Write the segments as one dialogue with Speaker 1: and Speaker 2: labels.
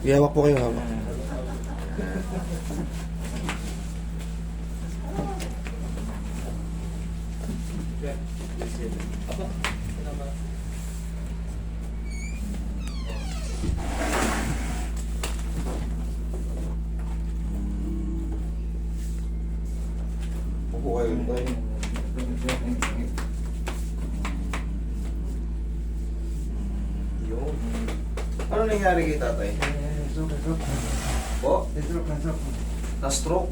Speaker 1: Hawak po kayo, hawak. Upo kayo, tayo. Yun. Ano nangyari kay tatay? Po? Na-stroke?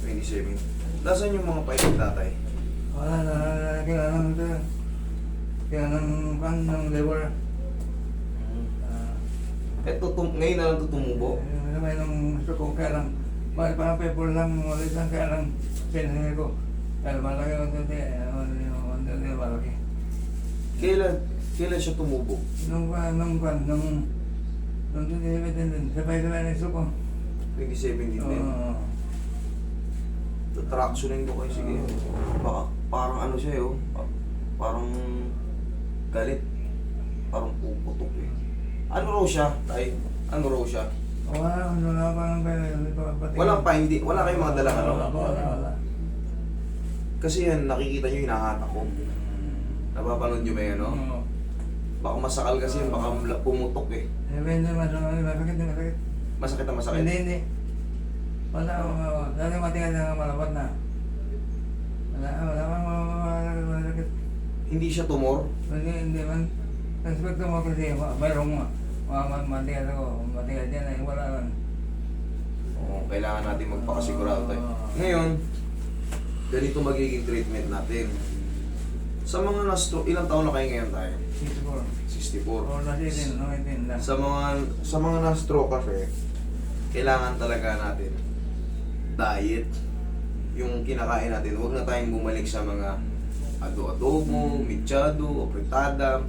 Speaker 1: 27. Nasaan yung mga pahit ng tatay?
Speaker 2: Wala na, kaya ng liver.
Speaker 1: Eto, ngayon na lang ito tumubo.
Speaker 2: May nang gusto ko, kaya lang, may parang paper lang, ulit lang, kaya lang, sinanay ko. Kaya malaki ang tuti, malaki.
Speaker 1: Kailan siya tumubo?
Speaker 2: Nung 27 sabay-sabay na gusto ko.
Speaker 1: 2017 din. Tractionin ko kayo, sige. Baka, parang ano siya yun. Parang galit. Parang puputok eh. Ano raw siya, tay? Ano raw siya?
Speaker 2: Wala pa ng pera.
Speaker 1: Walang pa, hindi. Wala kayong mga dalang ano?
Speaker 2: Wala.
Speaker 1: Kasi yan, nakikita nyo yung hinahatak ko. Napapanood nyo ba yan, no?
Speaker 2: Oo.
Speaker 1: Baka masakal kasi yun, baka pumutok eh.
Speaker 2: Hindi, masakit.
Speaker 1: Masakit na masakit.
Speaker 2: Hindi. Wala. Dati matigas na malapad na. Wala masakit.
Speaker 1: Hindi siya tumor.
Speaker 2: Hindi man. Naspect mo kasi mayroong matigas ako. Matigas yan ay wala lang.
Speaker 1: Oo, kailangan natin magpakasigurado tayo. Ngayon, ganito magiging treatment natin. Sa mga na-stroke, ilang taon na kayo ngayon tayo?
Speaker 2: 64.
Speaker 1: 64.
Speaker 2: O, nasitin, no, itin lang.
Speaker 1: Sa mga na-stroke kasi, kailangan talaga natin diet. Yung kinakain natin, huwag na tayong bumalik sa mga adobo, mechado, o fritada,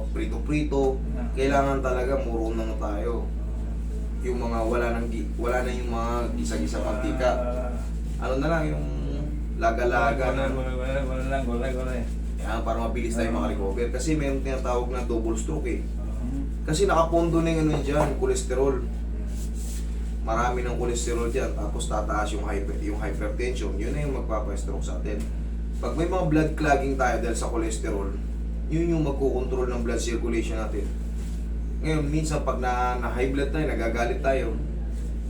Speaker 1: prito-prito. Kailangan talaga murunong na tayo. Yung mga wala na yung mga gisa-gisa mantika. Ano na lang yung laga-laga na.
Speaker 2: Wala lang, gulay.
Speaker 1: Yan, para mabilis tayo makarecover. Kasi mayroong tinatawag na double stroke eh. Kasi nakapondo na yung ano dyan, cholesterol. Marami ng cholesterol dyan, tapos tataas yung hypertension. Yun na yung magpapa-stroke sa atin. Pag may mga blood clogging tayo dahil sa cholesterol, yun yung magkukontrol ng blood circulation natin. Ngayon, minsan pag na-high blood tayo, nagagalit tayo,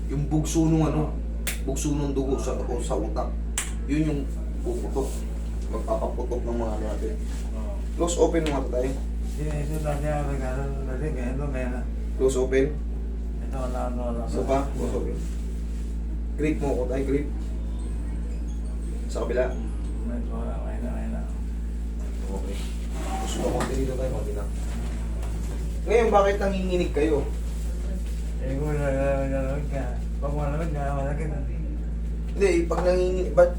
Speaker 1: yung bugso ng dugo sa utak, yun yung puputok. Magpapaputok ng mga ano natin. Close open mga tayo.
Speaker 2: Ito lang niya, ito kaya na.
Speaker 1: Close open.
Speaker 2: Ito, wala.
Speaker 1: Isa pa, close open. Grip mo ko tayo, grip. Sa kabila.
Speaker 2: Wala.
Speaker 1: Okay. Gusto ko konti dito tayo, konti lang. Ngayon, bakit nanginginig kayo?
Speaker 2: Kung malamig ka, malaki na.
Speaker 1: Hindi, pag nanginginig, ba't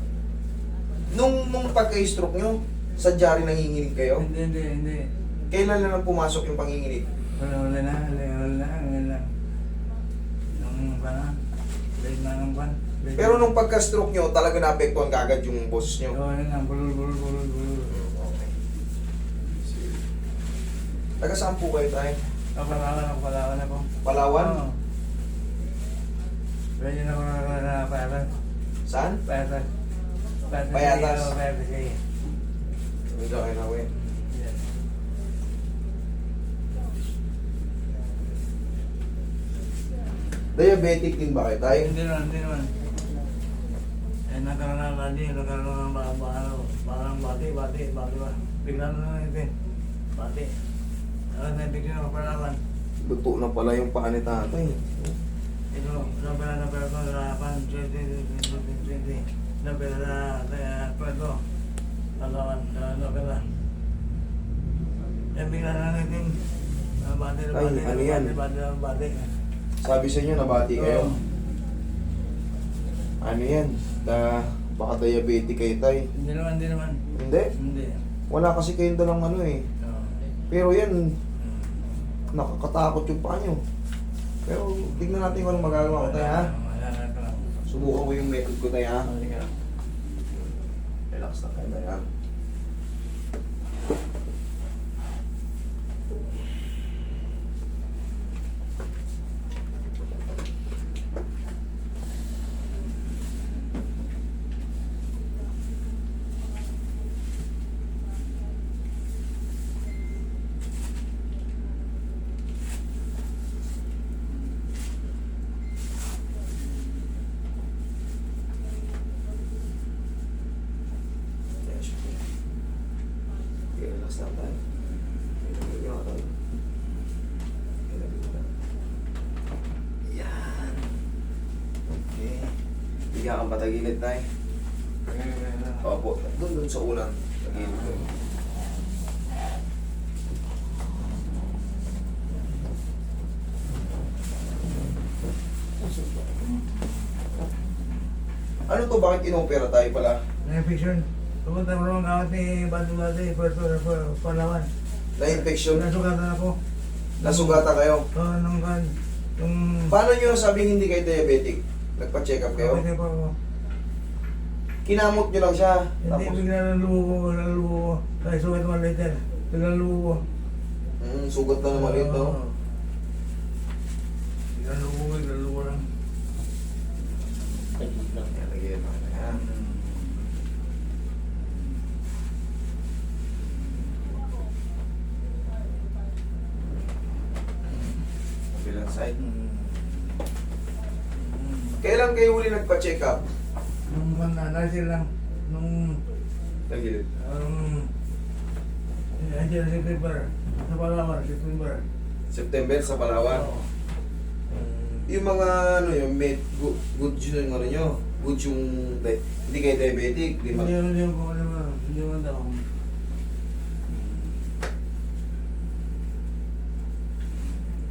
Speaker 1: nung pagka-stroke nyo, sadya rin nanginginig kayo?
Speaker 2: Hindi.
Speaker 1: Kailan na lang pumasok yung panginginig?
Speaker 2: Wala na. Nung parang, late na ng pan.
Speaker 1: Pero nung pagka-stroke nyo, talaga naapektuhan kagad yung boses nyo?
Speaker 2: Oo, yun lang, bulul.
Speaker 1: Okay. Taga saan po kayo tayo?
Speaker 2: Palawan ako.
Speaker 1: Palawan?
Speaker 2: Oo. Pwede na ako na payatas.
Speaker 1: Saan?
Speaker 2: Payatas.
Speaker 1: Payatas.
Speaker 2: Payatas kayo.
Speaker 1: Medyo kayo na, we. Diabetic din ba kayo tayo?
Speaker 2: Hindi naman. Nagkaroon ng parang bati ba? Bigla na lang ito. Bati. Bigla na palawan.
Speaker 1: Luto na pala yung paa ni tatay.
Speaker 2: Ito, napala ko sa 20. Napala na pwede. Palawan, napala. Bigla na lang ito. Bati.
Speaker 1: Sabi sa inyo, nabati kayo. Ano yan? Baka diabetic kayo tayo.
Speaker 2: Hindi naman.
Speaker 1: Hindi? Wala kasi kayong dalang ano eh. Pero yan, nakakatakot yung paa nyo. Pero tignan natin kung anong magagawa ko tayo ha. Subukan ko yung method ko tayo ha. Relax lang kayo tayo ha. lang tayo. Yan. Okay. Bigyan kang patagilid tayo. Opo, doon sa ulan. Tagilid ko. Ano to? Bakit inopera tayo pala?
Speaker 2: Na-infection. Pumunta mo naman kawat ni Bando Bate, Palawan.
Speaker 1: Na-infection?
Speaker 2: Nasugatan ako.
Speaker 1: Nasugata kayo?
Speaker 2: Nung
Speaker 1: Paano nyo sabing hindi kayo diabetic? Nagpa-check up kayo?
Speaker 2: Kapatid pa ako.
Speaker 1: Kinamot nyo lang siya.
Speaker 2: Hindi,
Speaker 1: Tapos,
Speaker 2: bigla nalubo ko. Dahil sugat mo later. Bigla nalubo ko.
Speaker 1: sugat na naman ito.
Speaker 2: Bigla nalubo lang.
Speaker 1: Yan, lagyan mo na yan. Kabilang side. Kailan kayo huli nagpa-check up?
Speaker 2: Nung nasil lang. Nung
Speaker 1: Tagilid.
Speaker 2: Andiyan sa September. Sa Palawan, September.
Speaker 1: September sa Palawan.
Speaker 2: Oo.
Speaker 1: Yung mga ano yung good yung ano nyo. Good yung hindi kayo diabetic. Di mag...
Speaker 2: Hindi mo daw.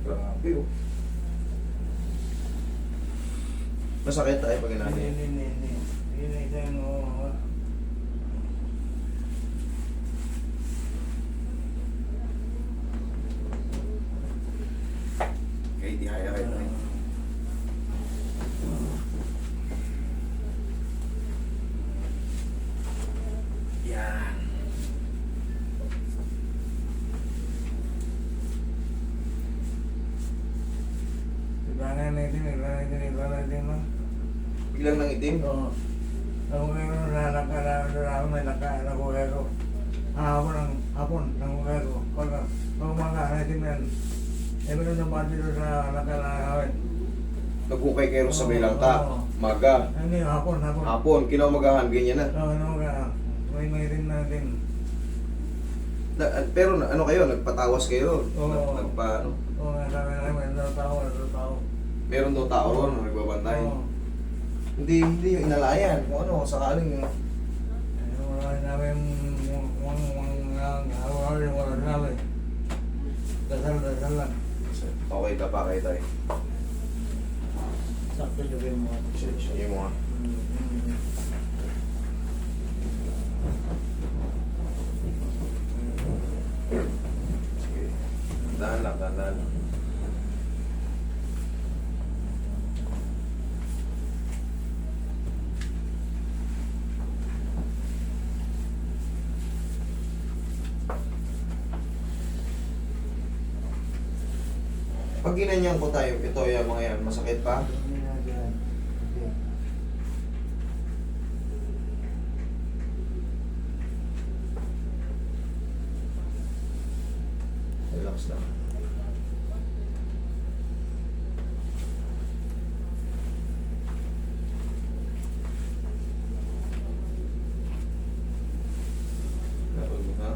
Speaker 1: Grabe oh. Masakit tayo pag inahin.
Speaker 2: Hindi.
Speaker 1: Okay, tihaya kayo tayo. Yan.
Speaker 2: Ibangan natin mo.
Speaker 1: Biglang nang itim.
Speaker 2: Oo. Ako ngayon na may nakaano ko ako. Hapon, nang ko. Pag umaga, natin yan. Eh, meron na ba dito sa nakalakawin?
Speaker 1: Nagkukay kayo sa may langka.
Speaker 2: Oo.
Speaker 1: Maga.
Speaker 2: Hindi, hapon.
Speaker 1: Hapon, kinaumagahan, ganyan na.
Speaker 2: Oo, ano ka. May rin natin.
Speaker 1: Pero ano kayo, nagpatawas kayo?
Speaker 2: Oo.
Speaker 1: Nagpa, ano?
Speaker 2: Oo, sabi namin, tao.
Speaker 1: Meron daw tao ron, nagbabantay.
Speaker 2: Oo.
Speaker 1: Hindi yung inalayan. Kung ano, sakaling
Speaker 2: Wala namin wala namin. Dasal lang.
Speaker 1: okay ka pa kayo tayo.
Speaker 3: Sakto juga yung mga
Speaker 1: Sige mo nga. Sige. Dahan lang. Pag ginanyan ko tayo, ito yung mga yan, masakit pa? Relax lang. Nalulog na?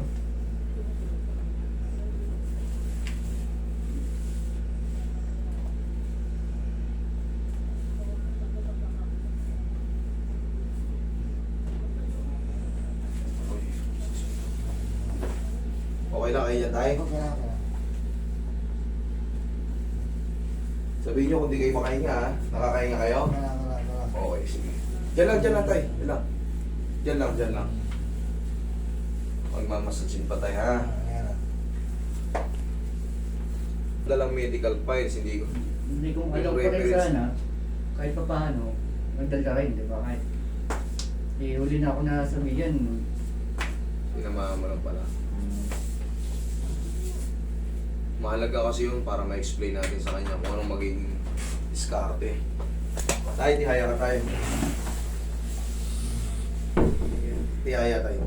Speaker 1: Okay lang kayo dyan tayo? Sabihin nyo kung di kayo makahinga ha. Nakakahinga kayo? Okay, sige. Diyan lang tayo. Diyan lang. Magmamasagin pa tayo ha. Wala lang medical files, hindi ko.
Speaker 3: Hindi kung alam ko rin sana, kahit pa paano, magdal ka rin, di ba? Kahit huli na ako na sabihan.
Speaker 1: Sinamahan mo lang pala. Mahalaga kasi yun para ma-explain natin sa kanya kung anong magiging diskarte. Tayo, tihaya ka tayo. Tihaya tayo.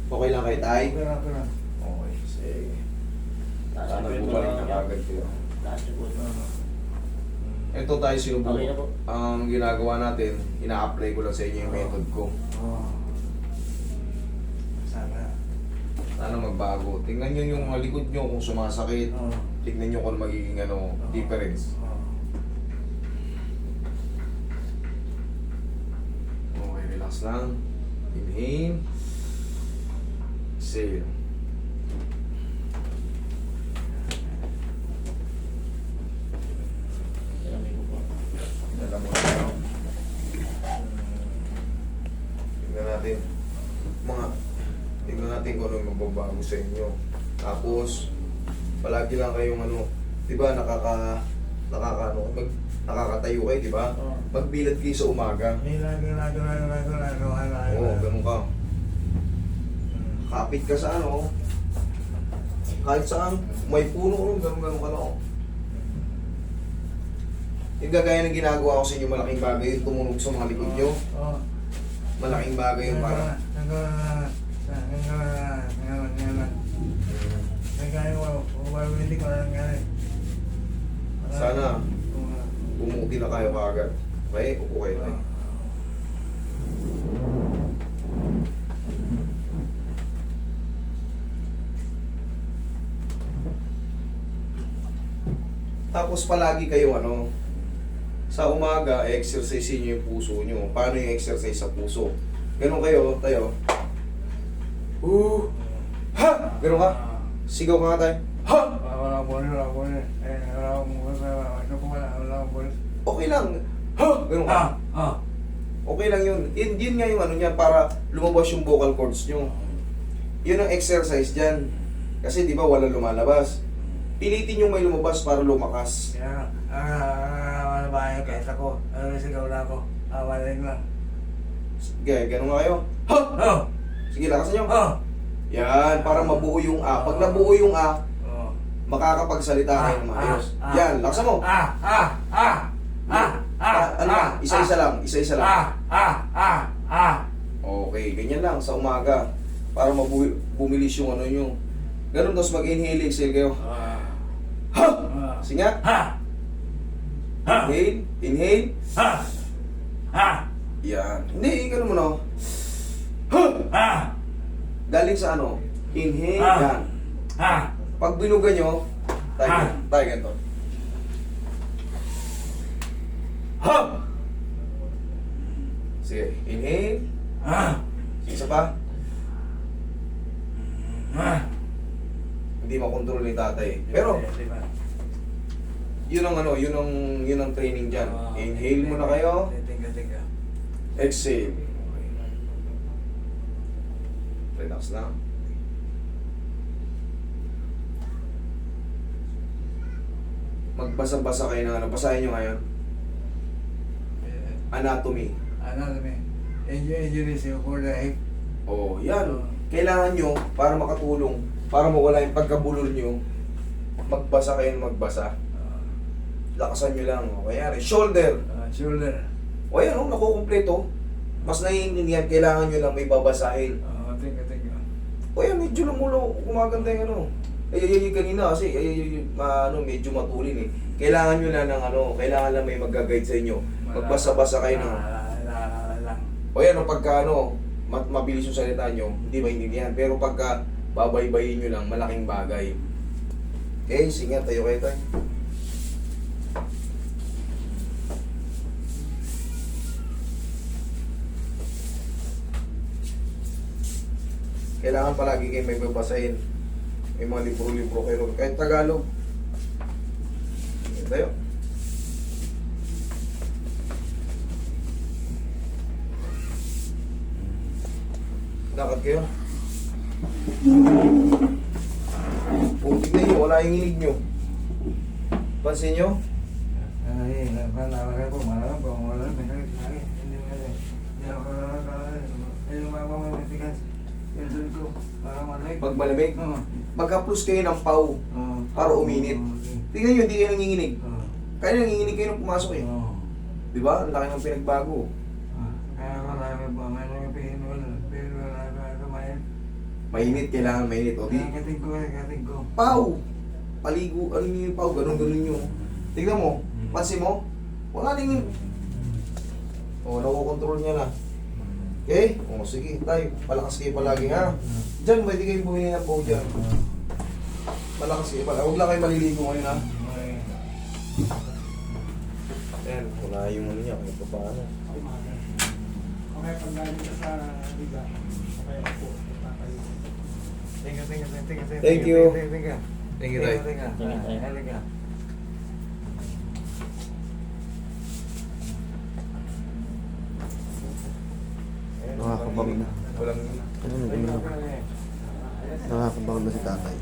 Speaker 1: Okay lang kayo tayo? Okay, sige. Sana bumalik na kagad kayo. Ito tayo
Speaker 3: Okay na
Speaker 1: sinubukan.
Speaker 3: po.
Speaker 1: Ang ginagawa natin, ina-apply ko lang sa inyo yung method ko.
Speaker 2: Oo. Sana.
Speaker 1: Sana magbago. Tingnan nyo yung mga likod nyo kung sumasakit.
Speaker 2: Oo.
Speaker 1: Tingnan nyo kung magiging difference.
Speaker 2: Oo.
Speaker 1: Okay, relax lang. Inhale. Exhale. Alam mo na. Tingnan natin. Tingnan natin kung ano yung magbabago sa inyo. Tapos, palagi lang kayong di ba, nakakatayo kayo, di ba?
Speaker 2: Oo.
Speaker 1: Magbilad kayo sa umaga.
Speaker 2: Lagi.
Speaker 1: Oo, ganun ka. Kapit ka sa kahit saan, may puno, ganun ka lang. Yung gagaya ng ginagawa ko sa inyo, malaking bagay yung tumunog sa mga likod nyo.
Speaker 2: Oo.
Speaker 1: Malaking bagay yung para. Sana, bumuti na kayo kaagad. Okay, upo kayo tayo. Tapos palagi kayo sa umaga, exercise niyo yung puso niyo. Paano yung exercise sa puso? Ganun kayo, tayo. Ha! Ganun ka? Sigaw ka nga tayo. Ha! Okay lang. Ha! Ganun ka. Okay lang yun. Yun nga yung niya, para lumabas yung vocal cords nyo. Yun ang exercise dyan. Kasi di ba wala lumalabas. Pilitin yung may lumabas para lumakas.
Speaker 2: Kahit ako, sigaw na ako. Awaling lang.
Speaker 1: Sige, ganun nga kayo. Ha! Sige, lakasan nyo. Yan, para mabuo yung A. Pag nabuo yung A, makakapagsalita kayo ng maayos. Yan, lakasan mo. Isa-isa lang. Okay, ganyan lang sa umaga. Para bumilis yung nyo. Ganun, tapos mag-inhale, exhale kayo. Ha! Sige nga. Inhale. Yan. Hindi, ganun mo na. Galing sa inhale, yan. Pag binuga nyo, tayo ganito. Sige, inhale. Sige, isa pa. Hindi makontrol ni tatay. Pero, yun ang training dyan. Inhale muna kayo. Exhale. Relax lang. Magbasa-basa kayo ng basahin nyo ngayon. Anatomy.
Speaker 2: Injuries for the hip.
Speaker 1: Oh, yan. Kailangan nyo, para makatulong, para mawala yung pagkabulol nyo, magbasa kayo ng magbasa. Lakasan nyo lang. O kaya, shoulder.
Speaker 2: Shoulder.
Speaker 1: O yan, nakukumpleto. Mas naiintindihan, kailangan nyo lang may babasahin.
Speaker 2: Thank you.
Speaker 1: O yan, medyo lumulo, gumaganda yung yung kanina kasi, medyo matulin eh. Kailangan nyo lang ng kailangan lang may mag-guide sa inyo. Magbasa-basa kayo ng... O yan, pagka mabilis yung salita nyo, hindi maintindihan. Pero pagka babaybayin nyo lang, malaking bagay. Okay, sige, tayo kayo tayo. Kailangan palagi kayo may babasahin. May mga libro-libro kayo. Kahit Tagalog. Tayo. Lakad kayo. Tingnan nyo, wala yung hinig nyo. Pansin nyo? Pag malamig, mag-plus kayo ng pau para uminit. Tingnan nyo, hindi kayo nanginginig. Kaya nanginginig kayo nung pumasok eh. Di ba? Ang laki ng pinagbago. Mainit, kailangan mainit. O di, pau! Paligo, ano nyo yung pau? Ganun nyo. Tingnan mo, pansin mo, Wala nang o, nakokontrol niya na. Okay? O, sige, tayo. Palakas kayo palagi, ha? Diyan, pwede kayong bumili ng po dyan. Malakas kayo palagi. Huwag lang kayo maliligo ngayon, ha? Ayan, wala yung ano niya. Kaya pa paano.
Speaker 2: Okay, pag galing ka sa liga, okay ako. Thank you.
Speaker 1: Thank you.
Speaker 2: Thank you.
Speaker 1: Thank you, Tay.
Speaker 2: Thank you.
Speaker 1: Nakakabang na. Walang... Nakakabang na si tatay.